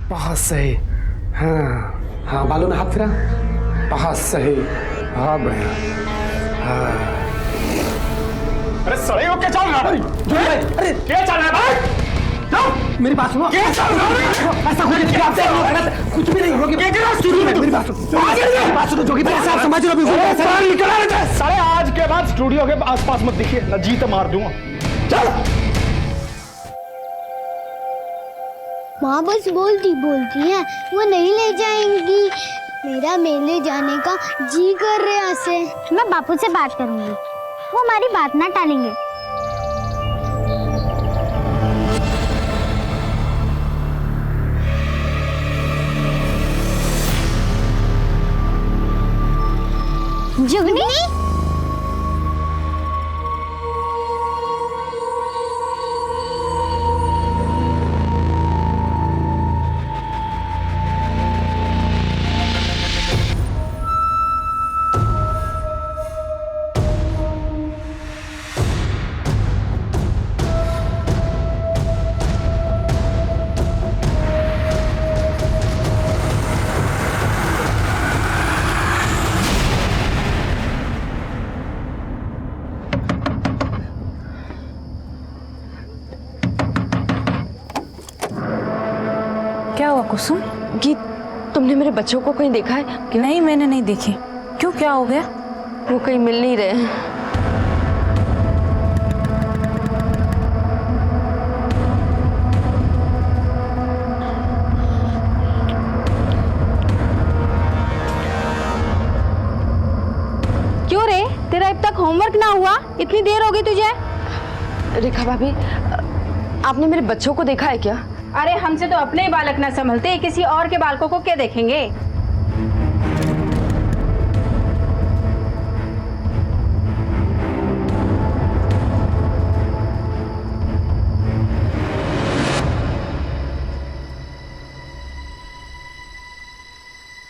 बहुत सही। हाँ हाँ, बालों में हाथ फिरा। बहुत सही, बहुत बढ़िया। हाँ। अरे सड़े हो क्या चल रहा है? अरे क्या चल रहा है भाई? मेरी बात सुनो। क्या चल रहा है? ऐसा कुछ भी नहीं होगा। मेरी बात सुनो जोगी भाई, ऐसा समझ लो सारे आज के बाद स्टूडियो के आसपास मत दिखिए, ना जीत मार दूंगा। चल। माँ बस बोलती है वो नहीं ले जाएंगी। मेरा मेले जाने का जी कर रहा से। मैं बापू से बात करूंगी, वो हमारी बात ना टालेंगे। जुगनी क्या हुआ कुसुम? गीत, तुमने मेरे बच्चों को कहीं देखा है? नहीं, मैंने नहीं देखे। क्यों, क्या हो गया? वो कहीं मिल नहीं रहे हैं। क्यों रे, तेरा अब तक होमवर्क ना हुआ? इतनी देर हो गई तुझे? रेखा भाभी, आपने मेरे बच्चों को देखा है क्या? अरे हमसे तो अपने ही बालक ना संभलते, किसी और के बालकों को क्या देखेंगे?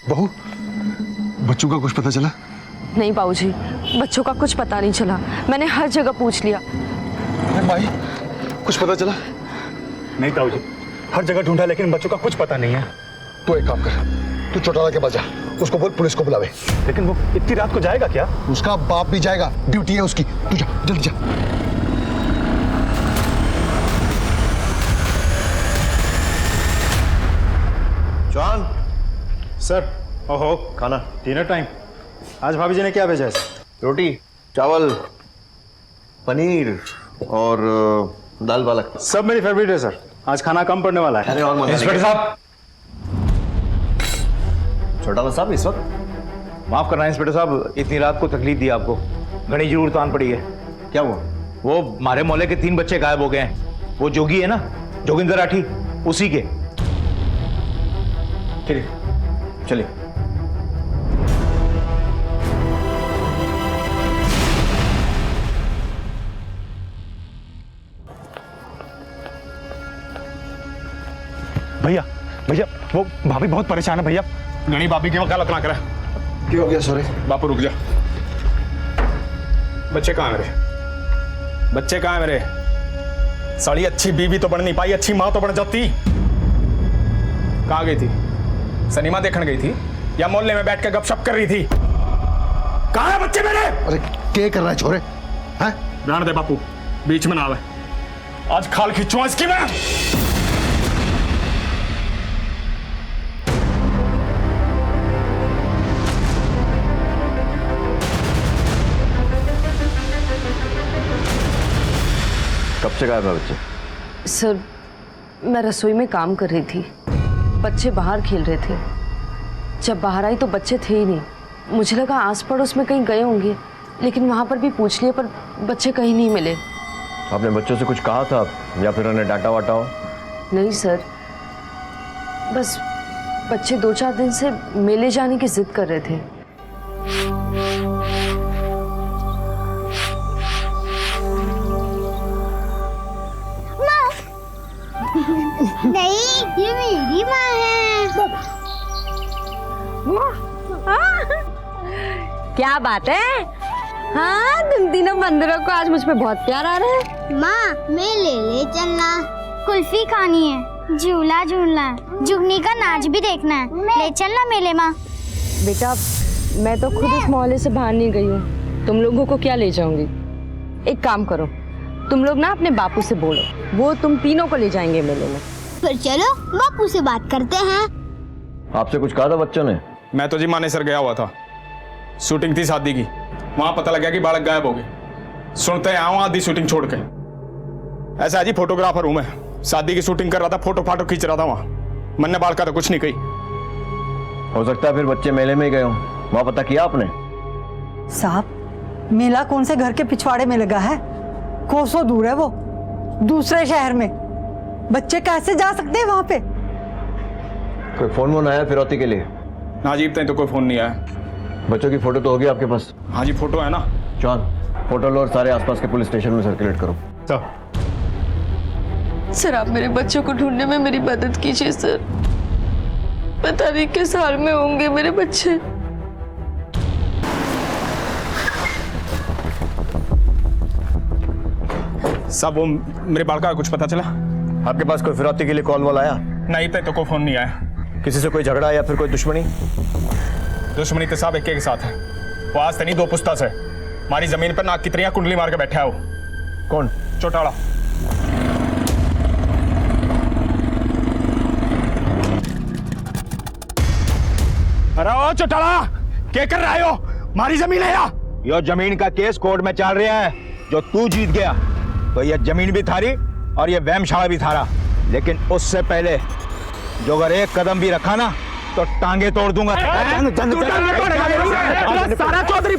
बहू, बच्चों का कुछ पता चला? नहीं बाबूजी, बच्चों का कुछ पता नहीं चला। मैंने हर जगह पूछ लिया। अरे माई, कुछ पता चला? नहीं ताऊ जी, हर जगह ढूंढा लेकिन बच्चों का कुछ पता नहीं है। तू एक काम कर, तू चौटाला के पास जा, उसको बोल पुलिस को बुलावे। लेकिन वो इतनी रात को जाएगा क्या? उसका बाप भी जाएगा, ड्यूटी है उसकी। तू जा, जल्दी जा। John sir. ओहो, खाना, डिनर टाइम। आज भाभी जी ने क्या भेजा है? रोटी, चावल, पनीर और दाल पालक। सब मेरी फेवरेट है सर। आज खाना कम पड़ने वाला है। अरे और मजा इंस्पेक्टर साहब। चौटाला साहब इस वक्त? माफ करना इंस्पेक्टर साहब, इतनी रात को तकलीफ दी आपको। घनी जरूरत आन पड़ी है। क्या हुआ? वो हमारे मोहल्ले के 3 बच्चे गायब हो गए हैं। वो जोगी है ना, जोगिंदर राठी, उसी के। चलिए चलिए। भैया भैया, वो भाभी बहुत परेशान है भैया। गणी भाभी की वकालत ना करे। क्या हो गया? सॉरी बापू रुक जा। बच्चे कहाँ है मेरे? बच्चे कहाँ है मेरे? साड़ी अच्छी बीवी तो बन नहीं पाई, अच्छी माँ तो बन जाती। कहाँ गई थी? सिनेमा देखने गई थी या मोहल्ले में बैठ के गपशप कर रही थी? कहाँ है बच्चे मेरे? अरे क्या कर रहा है छोरे? हैं? रहने दे बापू, बीच में ना आवे। आज खाल खींचूं इसकी मैं। कब से गायब है बच्चे? सर, मैं रसोई में काम कर रही थी, बच्चे बाहर खेल रहे थे। जब बाहर आई तो बच्चे थे ही नहीं। मुझे लगा आस पड़ोस में कहीं गए होंगे, लेकिन वहाँ पर भी पूछ लिए पर बच्चे कहीं नहीं मिले। आपने बच्चों से कुछ कहा था या फिर उन्हें डांटा वाटा हो? नहीं सर, बस बच्चे 2-4 दिन से मेले जाने की जिद कर रहे थे। नहीं, ये मेरी माँ है। क्या बात है? हाँ, तुम तीनों बंदरों को आज मुझ पे बहुत प्यार आ रहा है। माँ, मैं ले चलना, कुल्फी खानी है। झूला झूलना है, जुगनी का नाच भी देखना है। ले चलना मेले में। बेटा मैं तो खुद इस मोहल्ले से बाहर नहीं गई हूँ, तुम लोगों को क्या ले जाऊंगी। एक काम करो, तुम लोग ना अपने बापू से बोलो, वो तुम तीनों को ले जाएंगे मेले में। फिर चलो बापू से बात करते हैं। आपसे कुछ कहा था बच्चों ने? मैं तो जी मानेसर गया हुआ था, शूटिंग थी शादी की, वहां पता लगा कि बालक गायब हो गए। सुनते हैं आऊँ आधी शूटिंग छोड़ के। ऐसा है जी, फोटोग्राफर हूं मैं, शादी की शूटिंग कर रहा था, फोटो फाटो खींच रहा था वहां। मन ने बालका तो कुछ नहीं कही। हो सकता है फिर बच्चे मेले में ही गए हों, वहां पता किया आपने? साहब मेला कौन से घर के पिछवाड़े में लगा है, कोसों दूर है वो, दूसरे शहर में। बच्चे कैसे जा सकते हैं वहां पे? कोई फोन वोन आया फिरौती के लिए? ना जी, तो कोई फोन नहीं आया। बच्चों की फोटो तो होगी आपके पास? हाँ जी, फोटो है ना। चौन फोटो लो और सारे आसपास के पुलिस स्टेशन में सर्कुलेट करो। सर आप मेरे बच्चों को ढूंढने में मेरी मदद कीजिए सर, पता नहीं किस हाल में होंगे मेरे बच्चे। सब वो मेरे बालका का कुछ पता चला? आपके पास कोई फिरौती के लिए कॉल वॉल आया? नहीं, तो कोई फोन नहीं आया। किसी से कोई झगड़ा या फिर कोई दुश्मनी? दुश्मनी तो साहब एक के साथ है। वो आज नहीं 2 पुस्ता से हमारी जमीन पर नाक की तरह कुंडली मार के बैठा है। वो कौन? चौटाला। अरे ओ चौटाला, क्या कर रहे हो? हमारी जमीन है या? यो जमीन का केस कोर्ट में चल रहा है, जो तू जीत गया तो ये जमीन भी थारी और ये वहमशाला भी थारा। लेकिन उससे पहले जो अगर एक कदम भी रखा ना तो टांगे तोड़ दूंगा। सारा चौधरी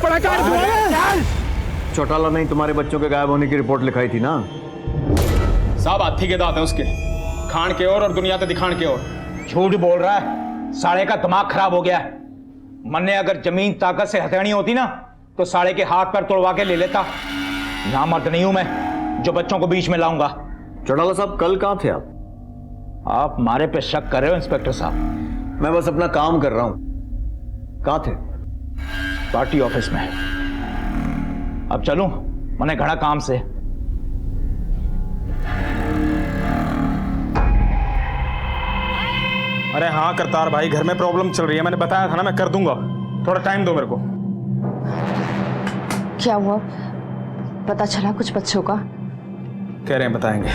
चौटाला नहीं तुम्हारे बच्चों के गायब होने की रिपोर्ट लिखाई थी ना? साहब हाथी के दांत हैं उसके, खान के और दुनिया तो दिखान के और। झूठ बोल रहा है, साले का दिमाग खराब हो गया है। मन ने अगर जमीन ताकत से हथेनी होती ना तो साले के हाथ पैर तोड़वा के ले लेता। ना मर्द नहीं हूं मैं जो बच्चों को बीच में लाऊंगा। चौटाला साहब कल कहाँ थे आप? आप मारे पे शक कर रहे हो इंस्पेक्टर साहब? मैं बस अपना काम कर रहा हूं। कहाँ थे? पार्टी ऑफिस में। अब चलूं, मैंने घड़ा काम से। अरे हाँ करतार भाई, घर में प्रॉब्लम चल रही है, मैंने बताया था ना मैं कर दूंगा, थोड़ा टाइम दो मेरे को। क्या हुआ, पता चला कुछ बच्चों का? कह रहे हैं बताएंगे।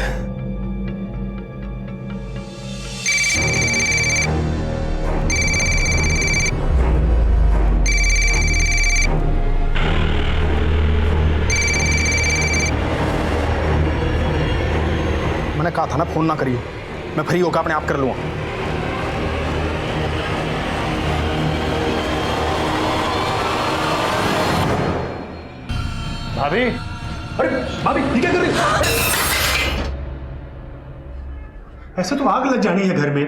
मैंने कहा था ना फोन ना करियो, मैं फ्री होकर अपने आप कर लूंगा। भाभी, अरे भाभी ये क्या कर रही हो? ऐसे तो आग लग जानी है घर में।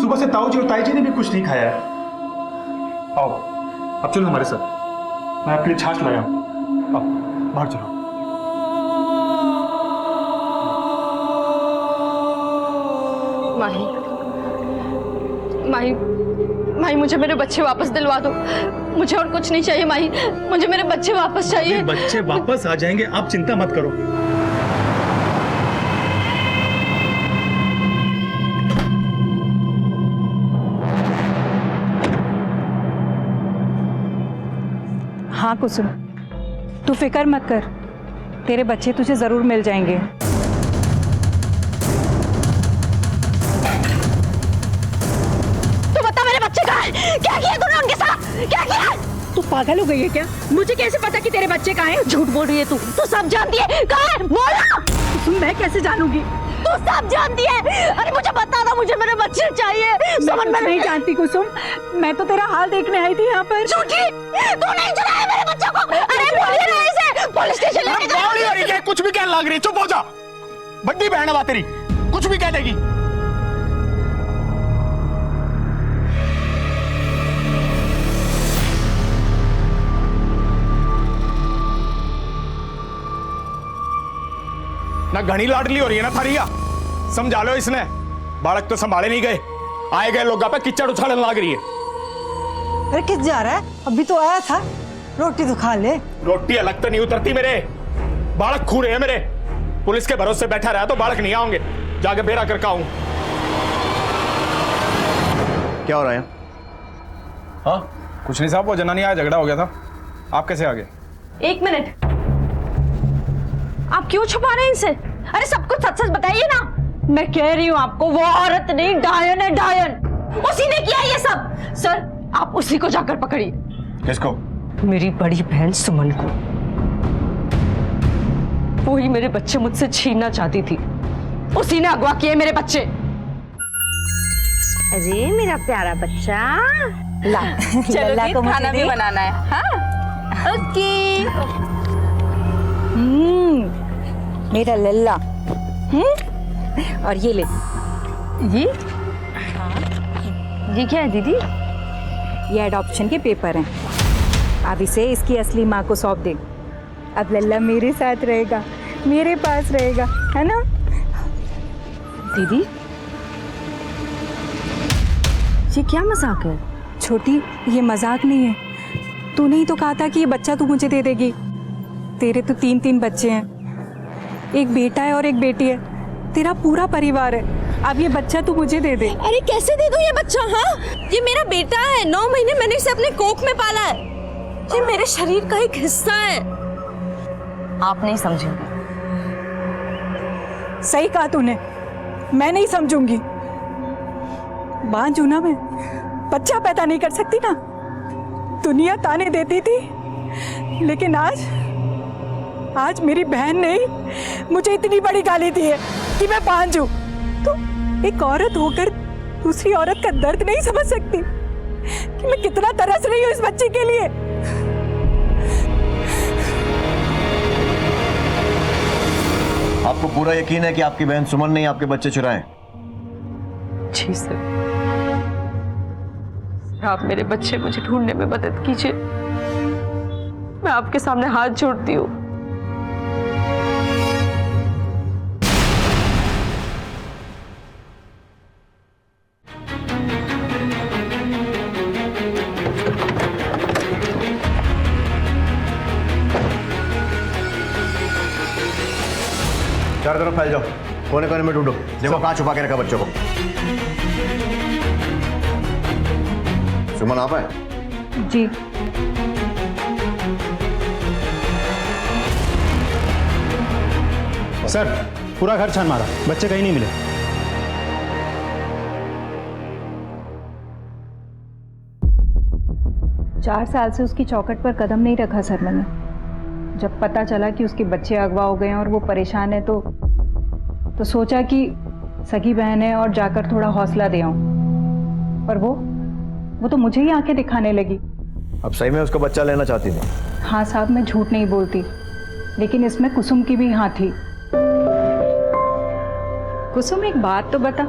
सुबह से ताऊ जी और ताई जी ने भी कुछ नहीं खाया है। आओ अब चलो हमारे साथ, मैं आपके लिए छाछ लाया हूं। आओ बाहर चलो। माही, माही, माही मुझे मेरे बच्चे वापस दिलवा दो। मुझे और कुछ नहीं चाहिए माही, मुझे मेरे बच्चे वापस चाहिए। बच्चे वापस आ जाएंगे, आप चिंता मत करो। हाँ कुसुम, तू फिक्र मत कर, तेरे बच्चे तुझे जरूर मिल जाएंगे। क्या किया तूने उनके साथ? क्या किया? तू पागल हो गई है क्या? मुझे कैसे पता कि तेरे बच्चे कहाँ हैं? झूठ बोल रही है तू सब जानती है। कहाँ है? बोल। मैं कैसे जानूंगी? तू सब जानती है। अरे मुझे बता दो, मुझे मेरे बच्चे चाहिए। समझ में नहीं जानती कुसुम, मैं तो तेरा हाल देखने आई थी यहाँ पर। झूठी, तू नहीं चुराया मेरे बच्चों को। अरे बोलिए ना इसे, पुलिस स्टेशन लेके जाओ। कुछ भी कहने लग रही, चुप हो जा। बड्डी बहन है बात तेरी, कुछ भी कह देगी। ना घनी लाडली हो रही है ना थारिया, समझा लो इसने। बालक तो संभाले नहीं गए, आए गए लोग पे किचड़ उछालने लग रही है। अरे किस जा रहा है? अभी तो आया था, रोटी तो खा ले। रोटी अलग तो नहीं उतरती मेरे, बालक खू रहे हैं मेरे। पुलिस के भरोसे बैठा रहा तो बालक नहीं आओगे, जाके बेरा करके आऊं। क्या हो रहा है? हाँ, कुछ नहीं साहब, वो जनानी आया, झगड़ा हो गया था। आप कैसे आ गए? 1 मिनट, आप क्यों छुपा रहे हैं इनसे? अरे सब कुछ सच सच बताइए ना। मैं कह रही हूँ आपको, वो औरत नहीं, डायन है, डायन। उसी ने किया ये सब। सर, आप उसी को जाकर पकड़िए। किसको? मेरी बड़ी बहन सुमन को। वो ही मेरे बच्चे मुझसे छीनना चाहती थी, उसी ने अगवा किए मेरे बच्चे। अरे मेरा प्यारा बच्चा, ला लल्ला को खाना भी बनाना है। हाँ, ओके। मेरा लल्ला। और ये ले। ये क्या है दीदी? ये एडॉप्शन के पेपर हैं। अब इसे इसकी असली माँ को सौंप दे। अब लल्ला मेरे साथ रहेगा, मेरे पास रहेगा, है ना? दीदी, ये क्या मजाक है? छोटी, ये मजाक नहीं है। तूने ही तो कहा था कि ये बच्चा तू मुझे दे देगी। तेरे तो 3 बच्चे हैं, एक बेटा है और एक बेटी है। तेरा पूरा परिवार है। अब ये बच्चा तू मुझे दे दे। अरे कैसे दे दूं ये बच्चा? हाँ, ये मेरा बेटा है। 9 महीने मैंने इसे अपने कोख में पाला है। ये मेरे शरीर का एक हिस्सा है। आप नहीं समझेंगे। सही कहा तूने, मैं नहीं समझूंगी। बांझू ना मैं, बच्चा पैदा नहीं कर सकती ना। दुनिया ताने देती थी, लेकिन आज मेरी बहन ने मुझे इतनी बड़ी गाली दी है कि मैं बांझू। तो एक औरत होकर दूसरी औरत का दर्द नहीं समझ सकती कि मैं कितना तरस रही हूँ इस बच्चे के लिए। आपको पूरा यकीन है कि आपकी बहन सुमन ने आपके बच्चे चुराए? जी सर, आप मेरे बच्चे मुझे ढूंढने में मदद कीजिए। मैं आपके सामने हाथ जोड़ती हूँ। चारों तरफ फैल जाओ, कोने कोने में ढूंढो। देखो कहाँ छुपा के रखा बच्चों को। सुमन आप है? जी। सर, पूरा घर छान मारा, बच्चे कहीं नहीं मिले। चार साल से उसकी चौखट पर कदम नहीं रखा सर मैंने। जब पता चला कि उसके बच्चे अगवा हो गए हैं और वो परेशान है तो सोचा कि सगी बहन है और जाकर थोड़ा हौसला दे आऊं। पर वो तो मुझे ही आंखें दिखाने लगी। अब सही में उसका बच्चा लेना चाहती थी? हाँ साहब, मैं झूठ नहीं बोलती, लेकिन इसमें कुसुम की भी हाँ थी। कुसुम, एक बात तो बता,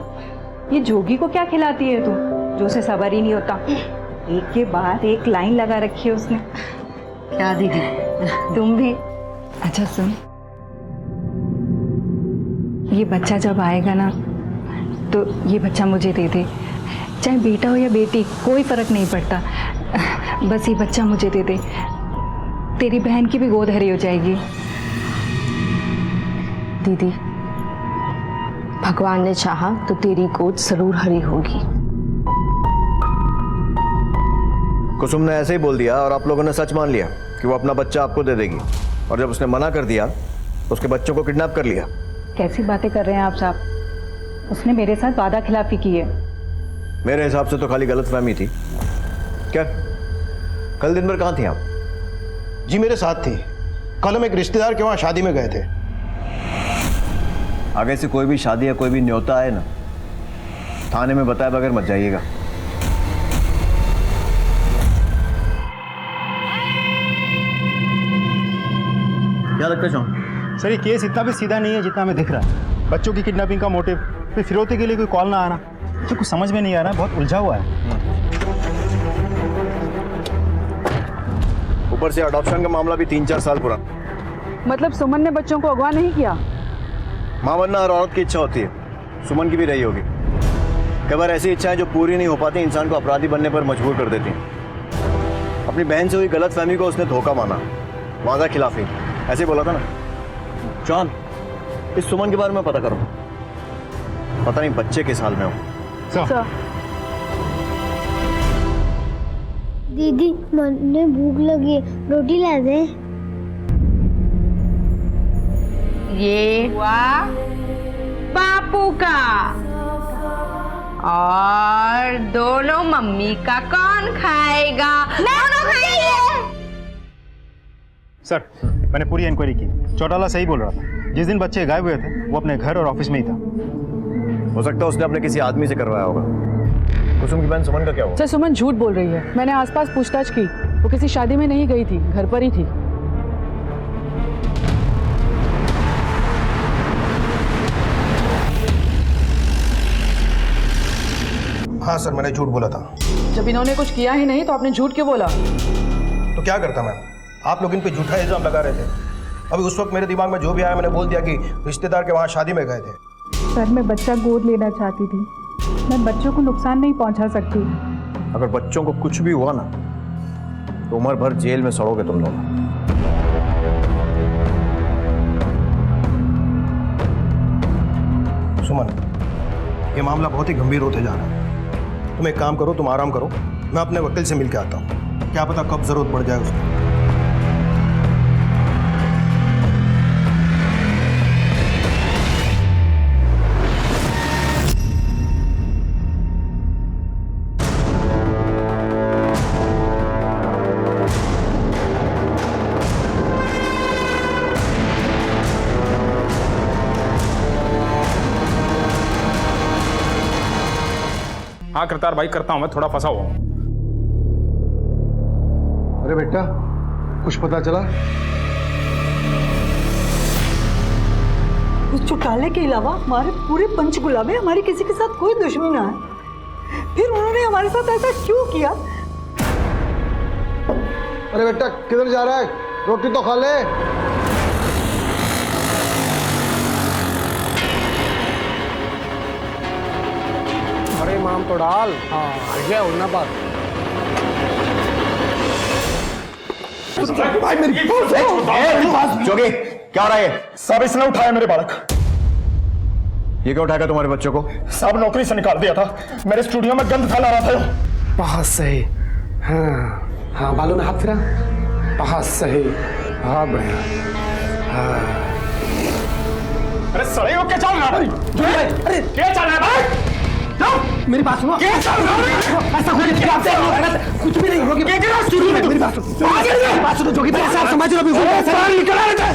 ये जोगी को क्या खिलाती है तू, जो उसे सबर ही नहीं होता? एक के बाद एक लाइन लगा रखी है उसने। क्या दीदी, तुम भी? अच्छा सुन, ये बच्चा जब आएगा ना, तो ये बच्चा मुझे दे दे। चाहे बेटा हो या बेटी, कोई फर्क नहीं पड़ता। बस ये बच्चा मुझे दे दे। तेरी बहन की भी गोद हरी हो जाएगी। दीदी, भगवान ने चाहा तो तेरी गोद जरूर हरी होगी। कुसुम ने ऐसे ही बोल दिया और आप लोगों ने सच मान लिया कि वो अपना बच्चा आपको दे देगी, और जब उसने मना कर दिया तो उसके बच्चों को किडनैप कर लिया। कैसी बातें कर रहे हैं आप साहब? उसने मेरे साथ वादा खिलाफी की है। मेरे हिसाब से तो खाली गलतफहमी थी। क्या कल दिन भर कहाँ थी आप? जी मेरे साथ थी। कल हम एक रिश्तेदार के वहाँ शादी में गए थे। आगे से कोई भी शादी या कोई भी न्योता आए ना, थाने में बताए बगैर मत जाइएगा। क्या लगता है जॉन? सर, ये केस इतना भी सीधा नहीं है जितना हमें दिख रहा है। बच्चों की किडनैपिंग का मोटिव, फिर फिरौती के लिए कोई कॉल ना आना, तो कुछ समझ में नहीं आ रहा है। बहुत उलझा हुआ है। ऊपर से अडॉप्शन का मामला भी 3-4 साल पुराना। मतलब सुमन ने बच्चों को अगवा नहीं किया? मां बनना हर औरत की इच्छा होती है, सुमन की भी रही होगी। कई बार ऐसी इच्छाएं जो पूरी नहीं हो पाती इंसान को अपराधी बनने पर मजबूर कर देती हैं। अपनी बहन से हुई गलतफहमी को उसने धोखा माना, वादा खिलाफी, ऐसे बोला था ना। जॉन, इस सुमन के बारे में पता करो। पता नहीं बच्चे किस हाल में हो। सर दीदी मुझे भूख लगी है, रोटी ला दे। ये हुआ बापू का, और दोनों मम्मी का कौन खाएगा? दोनों खाएंगे। सर, मैंने पूरी इंक्वायरी की, चौटाला सही बोल रहा था। जिस दिन बच्चे गायब हुए थे वो अपने घर और ऑफिस में ही था। हो सकता है उसने अपने किसी आदमी से करवाया होगा। कुसुम की बहन सुमन का क्या हुआ? सर सुमन झूठ बोल रही है। मैंने आसपास पूछताछ की, वो किसी शादी में नहीं गई थी, घर पर ही थी। हाँ सर, मैंने झूठ बोला था। जब इन्होंने कुछ किया ही नहीं तो आपने झूठ क्यों बोला? तो क्या करता मैं? आप लोग इन पे झूठा इल्जाम लगा रहे थे। अभी उस वक्त मेरे दिमाग में जो भी आया मैंने बोल दिया कि रिश्तेदार के वहाँ शादी में गए थे। सर मैं बच्चा गोद लेना चाहती थी, मैं बच्चों को नुकसान नहीं पहुंचा सकती। अगर बच्चों को कुछ भी हुआ ना तो उम्र भर जेल में सड़ोगे तुम लोग। सुमन, ये मामला बहुत ही गंभीर होते जा रहा है। तुम एक काम करो, तुम आराम करो, मैं अपने वकील से मिल के आता हूँ। क्या पता कब जरूरत पड़ जाए उसको। हाँ करतार भाई, करता हूँ, मैं थोड़ा फंसा हुआ हूँ। अरे बेटा, कुछ पता चला? उस चौटाले के अलावा हमारे पूरे पंचकुला में हमारी किसी के साथ कोई दुश्मनी ना है, फिर उन्होंने हमारे साथ ऐसा क्यों किया? अरे बेटा, किधर जा रहा है? रोटी तो खा ले। अरे माम तो डाल। हाँ, गया उड़ना बात। भाई मेरी जोगी, क्या हो रहा है? सब इसने उठाया मेरे बालक। ये क्या उठाएगा तुम्हारे बच्चों को? सब नौकरी से निकाल दिया था, मेरे स्टूडियो में गंद फैला रहा था। बहुत सही। हाँ हाँ, बालों में हाथ फिरा। बहुत सही, बहुत बढ़िया। हाँ। अरे सड़े हो क्या चल रहा है? अरे क्या चल रहा है भाई? मेरी बात सुनो। क्या चल रहा है? ऐसा कुछ भी नहीं होगी। मेरी बात सुनो जोगी भाई, ऐसा समझ लो।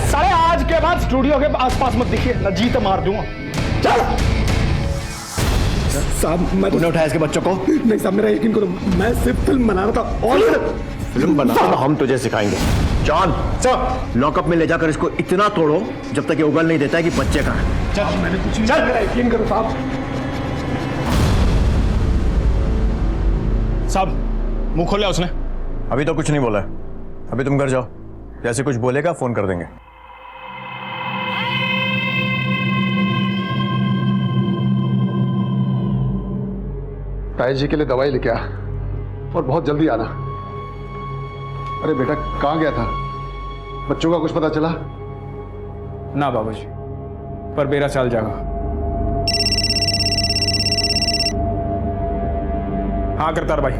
सारे आज के बाद स्टूडियो के आसपास मत दिखिए, ना जीत मार दूंगा। चल साहब, मैं तूने उठाया इसके बच्चों को? नहीं साहब, मेरा यकीन करो, मैं सिर्फ फिल्म बना रहा था। और फिल्म बनाना हम तुझे सिखाएंगे। जॉन सर, लॉकअप में ले जाकर इसको इतना तोड़ो जब तक ये उगल नहीं देता है कि बच्चे कहाँ हैं। चल, मैंने कुछ नहीं किया, मेरा यकीन करो साहब। साहब, मुंह खोल लिया उसने? अभी तो कुछ नहीं बोला है। अभी तुम घर जाओ, जैसे कुछ बोलेगा फोन कर देंगे। ताई जी के लिए दवाई लेके आ और बहुत जल्दी आना। अरे बेटा, कहाँ गया था? बच्चों का कुछ पता चला? ना बाबूजी, पर बेरा चल जाएगा। हाँ करतार भाई।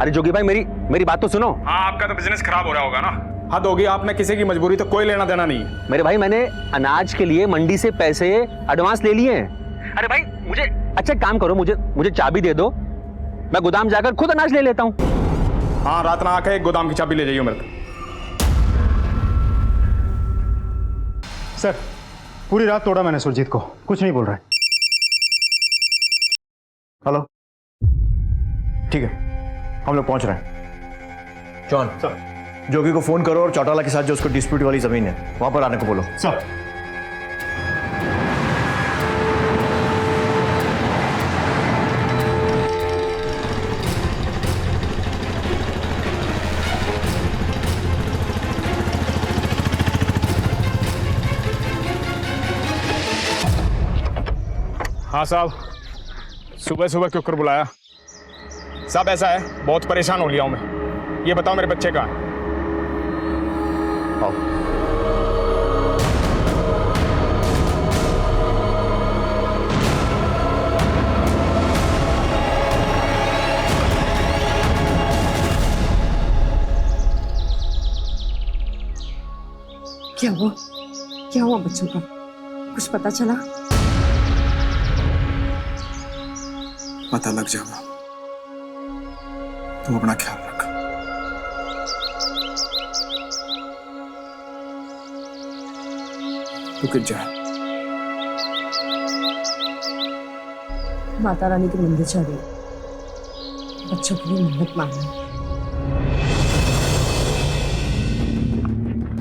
अरे जोगी भाई, मेरी बात तो सुनो। हाँ, आपका तो बिजनेस खराब हो रहा होगा ना। हद होगी, आपने किसी की मजबूरी तो कोई लेना देना नहीं है। मेरे भाई, मैंने अनाज के लिए मंडी से पैसे एडवांस ले लिए हैं। अरे भाई, मुझे अच्छा काम करो, मुझे चाबी दे दो, मैं गोदाम जाकर खुद अनाज ले लेता हूँ। हाँ, रात ना आके एक गोदाम की चाबी ले जाइए मेरे को। सर, पूरी रात तोड़ा मैंने सुरजीत को, कुछ नहीं बोल रहा है। हेलो, ठीक है, हम लोग पहुंच रहे हैं। जॉन सर, जोगी को फोन करो और चौटाला के साथ जो उसको डिस्प्यूट वाली जमीन है वहां पर आने को बोलो। सर, हाँ साहब, सुबह सुबह क्यों कर बुलाया? साहब ऐसा है, बहुत परेशान हो लिया हूं मैं। ये बताओ मेरे बच्चे कहाँ हैं? आओ। क्या हुआ? क्या हुआ बच्चों का? कुछ पता चला? पता लग जाएगा। तुम अपना ख्याल रख। तू किट जा। माता रानी के मंदिर जा रही, बच्चों के लिए मन्नत मांगनी।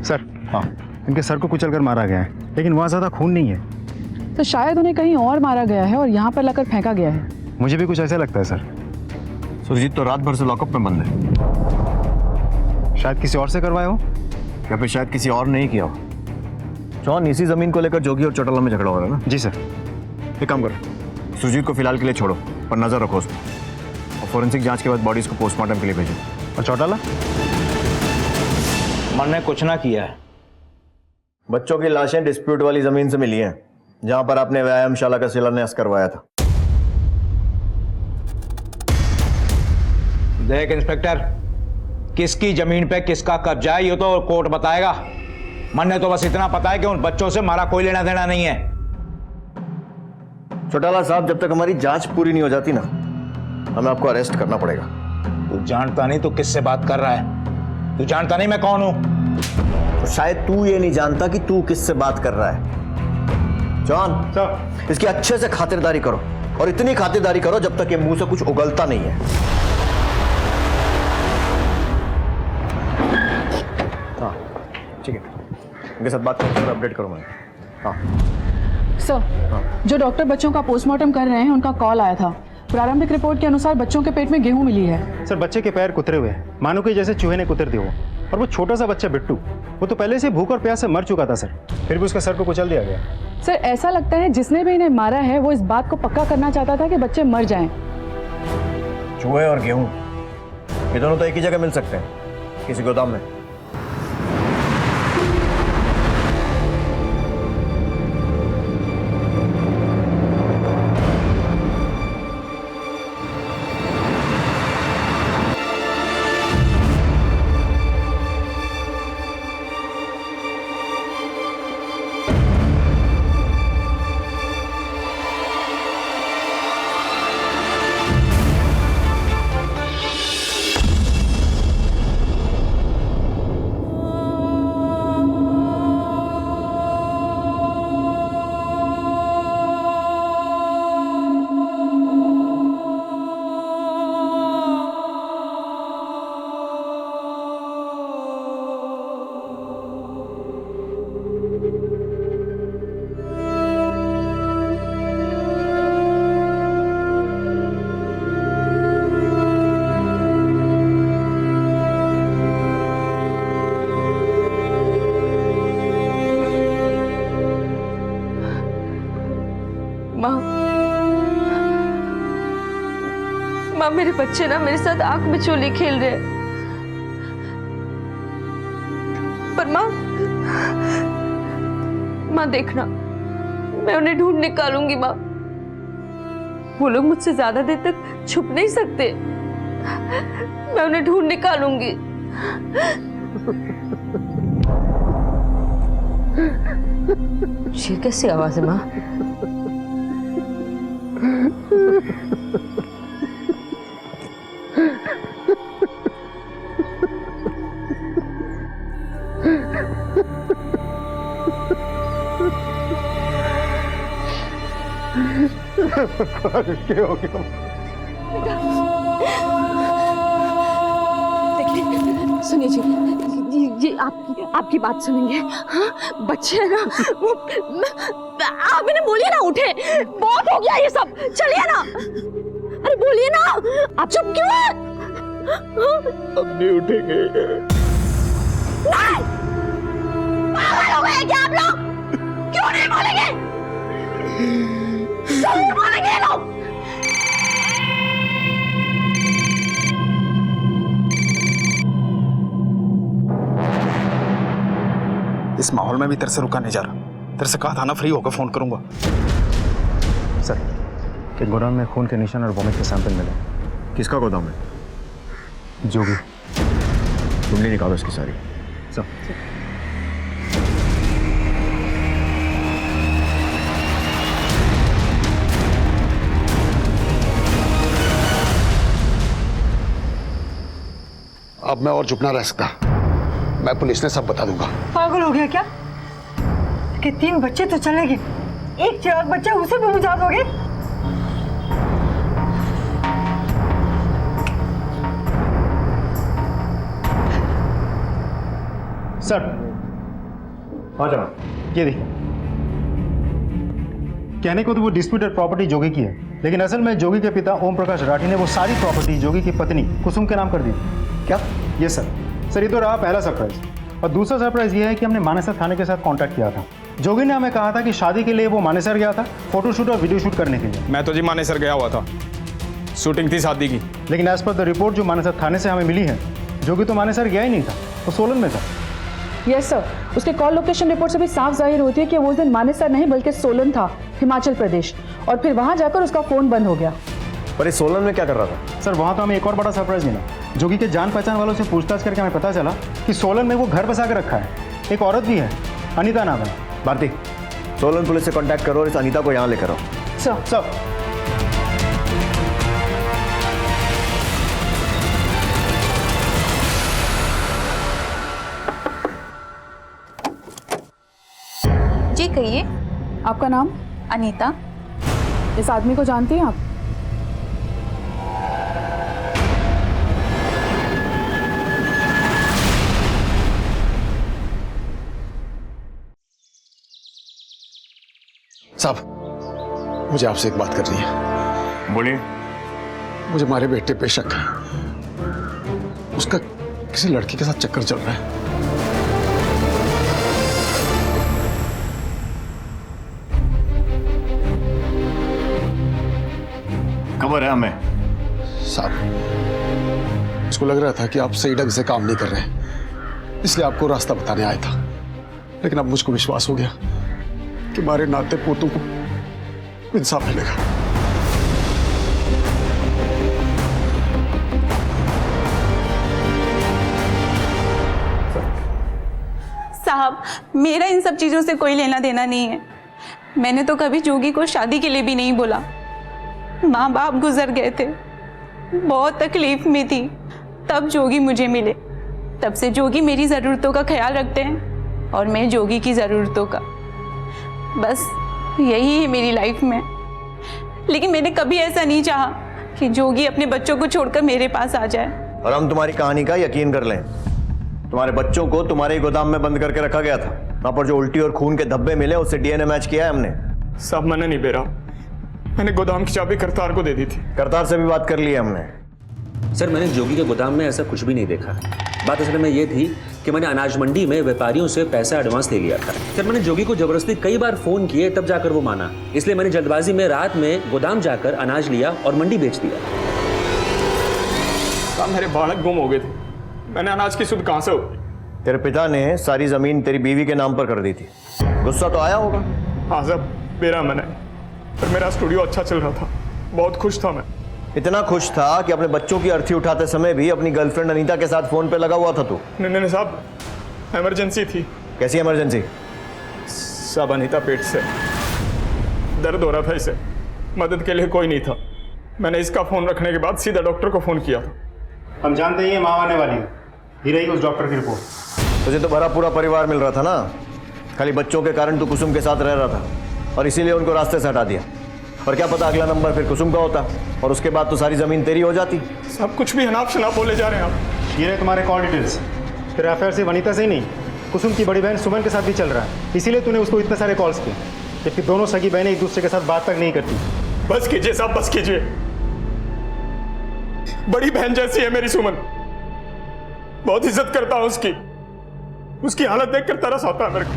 सर, हाँ, इनके सर को कुचल कर मारा गया है, लेकिन वहाँ ज्यादा खून नहीं है। तो शायद उन्हें कहीं और मारा गया है और यहाँ पर लाकर फेंका गया है। मुझे भी कुछ ऐसा लगता है सर। सुरजीत तो रात भर से लॉकअप में बंद है। शायद किसी और से करवाए हो, या फिर शायद किसी और ने ही किया हो। जॉन, इसी जमीन को लेकर जोगी और चौटाला में झगड़ा हो रहा है ना? जी सर। एक काम करो, सुरजीत को फिलहाल के लिए छोड़ो, पर नजर रखो उस पर, और फोरेंसिक जांच के बाद बॉडीज को पोस्टमार्टम के लिए भेजो। और चौटाला? मैंने कुछ ना किया है। बच्चों की लाशें डिस्प्यूट वाली जमीन से मिली हैं, जहां पर आपने व्यायामशाला का शिलान्यास करवाया था। देख इंस्पेक्टर, किसकी जमीन पे किसका कब्जा है ये तो कोर्ट बताएगा। मैंने तो बस इतना पता है कि उन बच्चों से हमारा कोई लेना देना नहीं है। चौटाला साहब, जब तक हमारी जांच पूरी नहीं हो जाती ना, हमें आपको अरेस्ट करना पड़ेगा। तू जानता नहीं तू किससे बात कर रहा है? तू जानता नहीं मैं कौन हूं? तो शायद तू ये नहीं जानता कि तू किससे बात कर रहा है। जॉन सर, इसकी अच्छे से खातिरदारी करो, और इतनी खातिरदारी करो जब तक ये मुंह से कुछ उगलता नहीं है। हाँ ठीक है, इनके साथ बात करके अपडेट करो मैं। हाँ सर, जो डॉक्टर बच्चों का पोस्टमार्टम कर रहे हैं उनका कॉल आया था। प्रारंभिक रिपोर्ट के अनुसार बच्चों के पेट में गेहूं मिली है। सर, बच्चे के पैर कुतरे हुए हैं, मानो कि जैसे चूहे ने कुतर दिए हो। और वो छोटा सा बच्चा बिट्टू, वो तो पहले से भूख और प्यास से मर चुका था सर, फिर भी उसका सर को कुचल दिया गया। सर, ऐसा लगता है जिसने भी इन्हें मारा है वो इस बात को पक्का करना चाहता था कि बच्चे मर जाएं। चूहे और गेहूं, ये दोनों तो एक ही जगह मिल सकते हैं, किसी गोदाम में। माँ, मेरे बच्चे ना मेरे साथ आंख में चोली खेल रहे हैं। पर माँ देखना, मैं उन्हें ढूंढ निकालूंगी माँ। वो लोग मुझसे ज्यादा देर तक छुप नहीं सकते। मैं उन्हें ढूंढ निकालूंगी। ये कैसी आवाज है माँ? देखिए, सुनिए जी, ये आपकी बात सुनेंगे। हाँ, बच्चे है ना, वो आप इन्हें बोलिए ना उठे। बहुत हो गया ये सब, चलिए ना। अरे बोलिए ना, आप चुप क्यों हैं? अब नहीं उठेंगे। नहीं, पागल हो गए क्या आप लोग? क्यों नहीं बोलेंगे? क्यों नहीं बोलेंगे ये लोग? इस माहौल में भी तेरे से रुका नहीं जा रहा। तेरे से कहा था ना फ्री होकर फोन करूंगा। सर, एक गोदाम में खून के निशान और वॉमिट के सैंपल मिले। किसका गोदाम है? जोगी। तुमने निकालो इसकी सारी। सर। अब मैं और चुप ना रह सकता। मैं पुलिस ने सब बता दूंगा। पागल हो गया क्या कि 3 बच्चे तो चले गए, एक चिराग बच्चा उसे भी बुझा दोगे? सर आ जाओ, ये देखिए। कहने को तो वो डिस्प्यूटेड प्रॉपर्टी जोगी की है, लेकिन असल में जोगी के पिता ओम प्रकाश राठी ने वो सारी प्रॉपर्टी जोगी की पत्नी कुसुम के नाम कर दी। क्या? ये सर ये तो रहा पहला सरप्राइज। और दूसरा सरप्राइज ये है कि हमने मानेसर थाने के साथ कांटेक्ट किया था। जोगी ने हमें कहा था कि शादी के लिए वो मानेसर गया था, फोटोशूट और वीडियो शूट करने के लिए। मैं तो जी मानेसर गया हुआ था, शूटिंग थी शादी की। लेकिन एज पर द रिपोर्ट जो मानेसर थाने से हमें मिली है, जोगी तो मानेसर गया ही नहीं था, वो सोलन में था। यस सर, उसके कॉल लोकेशन रिपोर्ट से भी साफ जाहिर होती है कि वो उस दिन मानेसर नहीं बल्कि सोलन था, हिमाचल प्रदेश, और फिर वहां जाकर उसका फोन बंद हो गया। पर इस सोलन में क्या कर रहा था? सर वहाँ तो हमें एक और बड़ा सरप्राइज मिला। जोगी के जान पहचान वालों से पूछताछ करके हमें पता चला कि सोलन में वो घर बसा के रखा है। एक औरत भी है, अनीता नाम है। भारती, सोलन पुलिस से कांटेक्ट करो और इस अनीता को यहाँ लेकर आओ। सब जी कहिए। आपका नाम? अनीता। इस आदमी को जानती हैं आप? साहब, मुझे आपसे एक बात करनी है। बोलिए। मुझे हमारे बेटे पे शक है। उसका किसी लड़की के साथ चक्कर चल रहा है। खबर है हमें। साहब, उसको लग रहा था कि आप सही ढंग से काम नहीं कर रहे, इसलिए आपको रास्ता बताने आया था। लेकिन अब मुझको विश्वास हो गया कि हमारे नाते पोतों को इंसाफ मिलेगा। साहब, मेरा इन सब चीज़ों से कोई लेना देना नहीं है। मैंने तो कभी जोगी को शादी के लिए भी नहीं बोला। माँ बाप गुजर गए थे, बहुत तकलीफ में थी, तब जोगी मुझे मिले। तब से जोगी मेरी ज़रूरतों का ख्याल रखते हैं और मैं जोगी की ज़रूरतों का। बस यही है मेरी लाइफ में। लेकिन मैंने कभी ऐसा नहीं चाहा कि जोगी अपने बच्चों को छोड़कर मेरे पास आ जाए। और हम तुम्हारी कहानी का यकीन कर लें। तुम्हारे बच्चों को तुम्हारे ही गोदाम में बंद करके रखा गया था। वहां पर जो उल्टी और खून के धब्बे मिले उससे डीएनए मैच किया है हमने। साहब मैंने नहीं बेरा, मैंने गोदाम की चाबी करतार को दे दी थी। करतार से भी बात कर ली है हमने। सर मैंने जोगी के गोदाम में ऐसा कुछ भी नहीं देखा। बात असल में ये थी कि मैंने अनाज मंडी में व्यापारियों से पैसा एडवांस ले लिया था। सर मैंने जोगी को जबरदस्ती कई बार फोन किए तब जाकर वो माना, इसलिए मैंने जल्दबाजी में रात में गोदाम जाकर अनाज लिया और मंडी बेच दिया। साहब मेरे बालक गुम हो गए थे, मैंने अनाज की सुध कहाँ से होती? तेरे पिता ने सारी जमीन तेरी बीवी के नाम पर कर दी थी, गुस्सा तो आया होगा। हाँ साहब, मेरा मैंने, पर मेरा स्टूडियो अच्छा चल रहा था, बहुत खुश था मैं। इतना खुश था कि अपने बच्चों की अर्थी उठाते समय भी अपनी गर्लफ्रेंड अनीता के साथ फोन पे लगा हुआ था तू। नहीं साहब, इमरजेंसी थी। कैसी इमरजेंसी? साहब अनीता पेट से दर्द हो रहा था, इसे मदद के लिए कोई नहीं था। मैंने इसका फोन रखने के बाद सीधा डॉक्टर को फोन किया था। हम जानते हैं ये माँ आने वाली है, ही रही उस डॉक्टर की रिपोर्ट। तुझे तो भरा पूरा परिवार मिल रहा था ना, खाली बच्चों के कारण तू कुसुम के साथ रह रहा था और इसीलिए उनको रास्ते से हटा दिया। और क्या पता अगला नंबर फिर कुसुम का होता और उसके बाद तो सारी जमीन तेरी हो जाती। सब कुछ भी अनाप शनाप बोले जा रहे हैं आप। ये रहे तुम्हारे कॉल डिटेल्स। फिर अफेयर सिर्फ वनीता से ही नहीं, कुसुम की बड़ी बहन सुमन के साथ भी चल रहा है, इसीलिए तूने उसको इतने सारे कॉल्स किए, जबकि दोनों सगी बहनें एक दूसरे के साथ बात तक नहीं करती। बस कीजिए साहब, बस कीजिए। बड़ी बहन जैसी है मेरी सुमन, बहुत इज्जत करता हूं उसकी हालत देखकर तरस आता है मेरे को।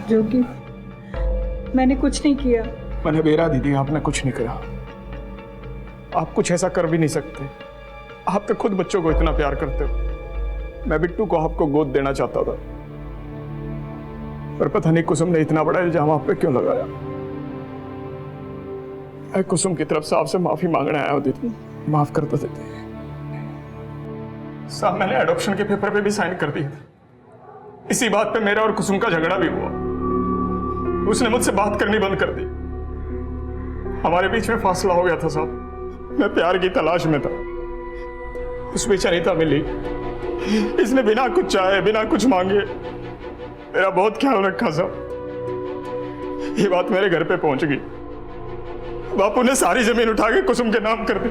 जोगी, मैंने कुछ नहीं किया। मैंने बेरा दीदी, आपने कुछ नहीं करा। आप कुछ ऐसा कर भी नहीं सकते। आप तो खुद बच्चों को इतना प्यार करते हो। मैं बिट्टू को आपको गोद देना चाहता था, पर पता नहीं कुसुम ने इतना बड़ा इल्जाम आप पे क्यों लगाया। मैं कुसुम की तरफ से आपसे माफी मांगने आया हूँ दीदी, माफ कर दो दीदी। साहब मैंने एडॉप्शन के पेपर पे भी साइन कर दिए थे। इसी बात पे मेरा और कुसुम का झगड़ा भी हुआ। उसने मुझसे बात करनी बंद कर दी। हमारे बीच में फासला हो गया था साहब। मैं प्यार की तलाश में था, उस बीच अनीता मिली। इसने बिना कुछ चाहे, बिना कुछ मांगे मेरा बहुत ख्याल रखा साहब। ये बात मेरे घर पे पहुंच गई। बापू ने सारी जमीन उठा के कुसुम के नाम कर दी।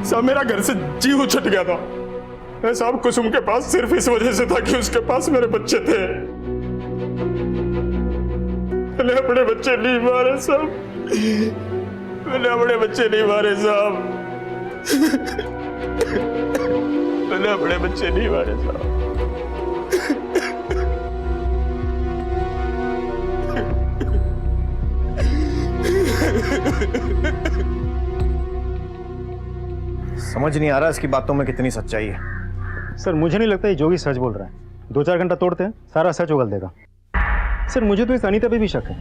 साहब मेरा घर से जी उछट गया था। मैं साहब कुसुम के पास सिर्फ इस वजह से था कि उसके पास मेरे बच्चे थे। मैंने अपने बच्चे नहीं मारे साहब, मैंने अपने बच्चे नहीं मारे साहब, मैंने अपने बच्चे नहीं मारे साहब। समझ नहीं आ रहा इसकी बातों में कितनी सच्चाई है। सर मुझे नहीं लगता ये जोगी सच बोल रहा है। 2-4 घंटा तोड़ते हैं, सारा सच उगल देगा। सर मुझे तो इस अनीता पे भी शक है।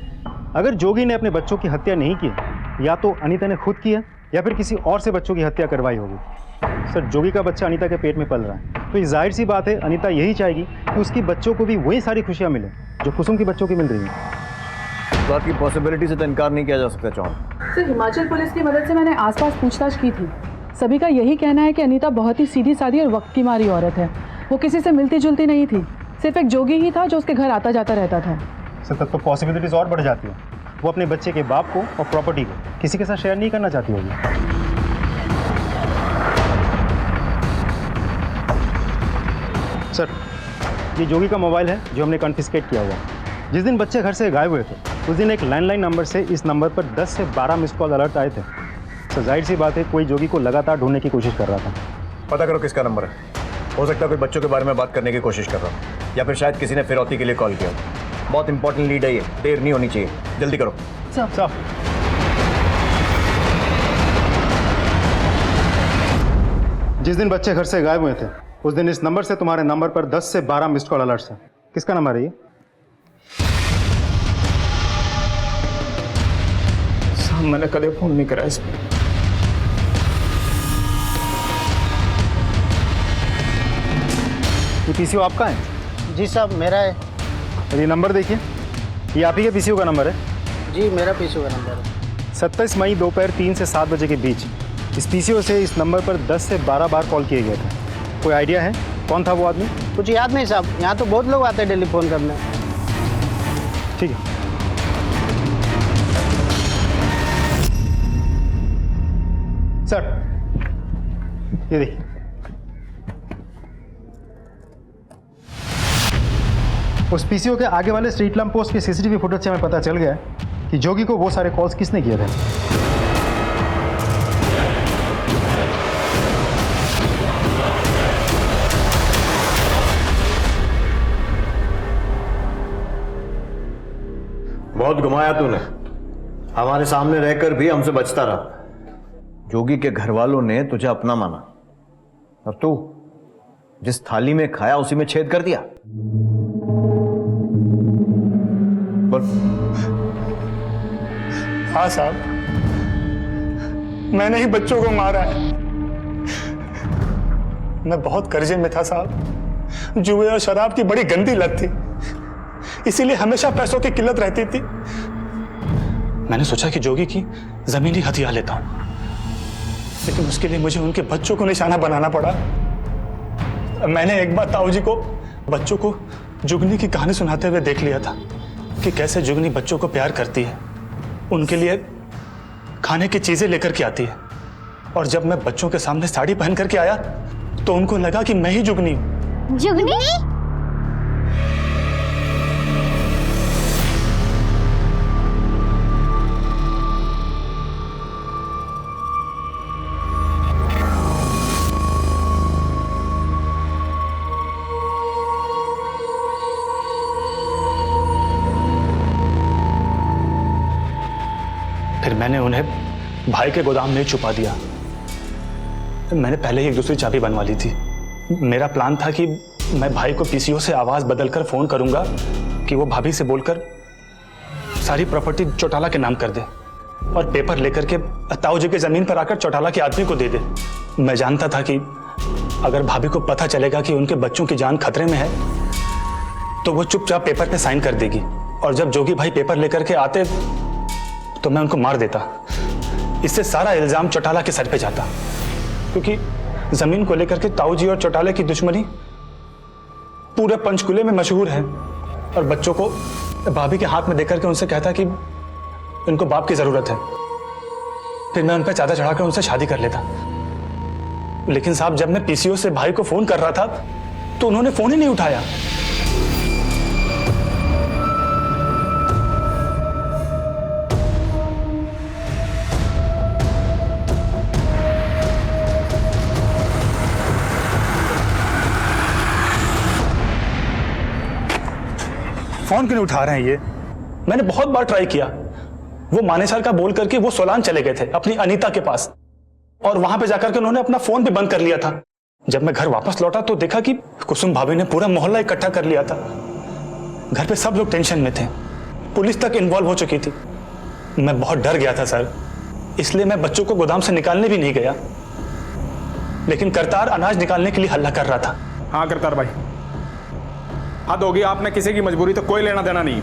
अगर जोगी ने अपने बच्चों की हत्या नहीं की, या तो अनीता ने खुद किया या फिर किसी और से बच्चों की हत्या करवाई होगी। सर जोगी का बच्चा अनीता के पेट में पल रहा है, तो ये जाहिर सी बात है अनीता यही चाहेगी कि उसकी बच्चों को भी वही सारी खुशियाँ मिले जो कुसुम की बच्चों की मिल रही हैं। इस बात की पॉसिबिलिटी से तो इनकार नहीं किया जा सकता चौहान। सर हिमाचल पुलिस की मदद से मैंने आसपास पूछताछ की थी। सभी का यही कहना है कि अनीता बहुत ही सीधी सादी और वक्त की मारी औरत है। वो किसी से मिलती जुलती नहीं थी, सिर्फ एक जोगी ही था जो उसके घर आता जाता रहता था। सर तब तो पॉसिबिलिटीज और बढ़ जाती है। वो अपने बच्चे के बाप को और प्रॉपर्टी को किसी के साथ शेयर नहीं करना चाहती होगी। सर ये जोगी का मोबाइल है जो हमने कॉन्फिस्केट किया हुआ है। जिस दिन बच्चे घर से गायब हुए थे उस दिन एक लैंडलाइन नंबर से इस नंबर पर 10 से 12 मिस कॉल अलर्ट आए थे। तो जाहिर सी बात है कोई जोगी को लगातार ढूंढने की कोशिश कर रहा था। पता करो किसका नंबर है। हो सकता है कोई बच्चों के बारे में बात करने की कोशिश कर रहा हो, या फिर शायद किसी ने फिरौती के लिए कॉल किया। बहुत इंपॉर्टेंट लीड है ये, देर नहीं होनी चाहिए, जल्दी करो। साहब जिस दिन बच्चे घर से गायब हुए थे उस दिन इस नंबर से तुम्हारे नंबर पर 10 से 12 मिस्ड कॉल अलर्ट्स हैं। किसका नंबर है ये? साहब मैंने कभी फोन नहीं करा इस पर। ये पीसीओ आपका है? जी साहब मेरा है। ये नंबर देखिए, ये आप ही के पीसीओ का नंबर है? जी मेरा पीसीओ का नंबर है। 27 मई दोपहर 3 से 7 बजे के बीच इस पीसीओ से इस नंबर पर 10 से 12 बार कॉल किए गए थे। कोई आइडिया है कौन था वो आदमी? कुछ याद नहीं साहब, यहाँ तो बहुत लोग आते हैं डेली फ़ोन करने। ठीक है। सर ये देखिए, उस पीसीओ के आगे वाले स्ट्रीट लैंप पोस्ट के सीसीटीवी फुटेज से हमें पता चल गया है कि जोगी को वो सारे कॉल्स किसने किए थे। बहुत घुमाया तूने, हमारे सामने रहकर भी हमसे बचता रहा। जोगी के घर वालों ने तुझे अपना माना और तू जिस थाली में खाया उसी में छेद कर दिया। बोल। हाँ साहब, मैंने ही बच्चों को मारा है। मैं बहुत कर्जे में था साहब, जुए और शराब की बड़ी गंदी लत थी, इसीलिए हमेशा पैसों की किल्लत रहती थी। मैंने सोचा कि जोगी की जमीन ही हथिया लेता हूं, लेकिन उसके लिए मुझे उनके बच्चों को निशाना बनाना पड़ा। मैंने एक बार ताऊ जी को बच्चों को जुगनी की कहानी सुनाते हुए देख लिया था कि कैसे जुगनी बच्चों को प्यार करती है, उनके लिए खाने की चीजें लेकर के आती है। और जब मैं बच्चों के सामने साड़ी पहन करके आया तो उनको लगा कि मैं ही जुगनी हूं। जुगनी? फिर मैंने उन्हें भाई के गोदाम में छुपा दिया। मैंने पहले ही एक दूसरी चाबी बनवा ली थी। मेरा प्लान था कि मैं भाई को पीसीओ से आवाज बदलकर फोन करूंगा कि वो भाभी से बोलकर सारी प्रॉपर्टी चौटाला के नाम कर दे। और पेपर लेकर के ताऊ जी की जमीन पर आकर चौटाला के आदमी को दे दे। मैं जानता था कि अगर भाभी को पता चलेगा कि उनके बच्चों की जान खतरे में है तो वो चुपचाप पेपर पे साइन कर देगी, और जब जोगी भाई पेपर लेकर के आते तो मैं उनको मार देता। इससे सारा इल्जाम चौटाला के सर पे जाता, क्योंकि जमीन को लेकर के ताऊ जी और चौटाले की दुश्मनी पूरे पंचकुले में मशहूर है। और बच्चों को भाभी के हाथ में देकर के उनसे कहता कि इनको बाप की जरूरत है, फिर मैं उन पर चादर चढ़ाकर उनसे शादी कर लेता। लेकिन साहब, जब मैं पीसीओ से भाई को फोन कर रहा था तो उन्होंने फोन ही नहीं उठाया। फोन क्यों नहीं उठा रहे हैं ये? मैंने बहुत बार ट्राई किया। वो मानेसर का बोल करके वो सोलान चले गए थे अपनी अनीता के पास, और वहां पे जाकर के उन्होंने अपना फोन भी बंद कर लिया था। जब मैं घर वापस लौटा तो देखा कि कुसुम भाभी ने पूरा मोहल्ला इकट्ठा कर लिया था। घर पे सब लोग टेंशन में थे, पुलिस तक इन्वॉल्व हो चुकी थी। मैं बहुत डर गया था सर, इसलिए मैं बच्चों को गोदाम से निकालने भी नहीं गया। लेकिन करतार अनाज निकालने के लिए हल्ला कर रहा था। हाँ करतार भाई, हद होगी, आपने किसी की मजबूरी तो कोई लेना देना नहीं।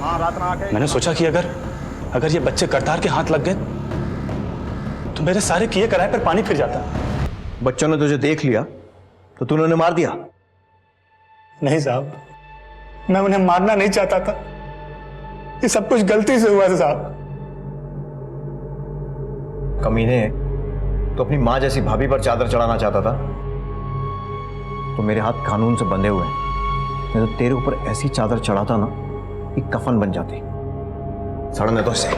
हाँ रात में आके मैंने सोचा कि अगर ये बच्चे करतार के हाथ लग गए तो मेरे सारे किए कराए पर पानी फिर जाता। बच्चों ने तुझे देख लिया तो तूने उन्हें मार दिया? नहीं साहब, मैं उन्हें मारना नहीं चाहता था। ये सब कुछ गलती से हुआ साहब। कमीने, तो अपनी माँ जैसी भाभी पर चादर चढ़ाना चाहता था तो मेरे हाथ कानून से बंधे हुए हैं। मैं तो तेरे ऊपर ऐसी चादर चढ़ाता ना कि कफन बन जाती। सड़ने तो से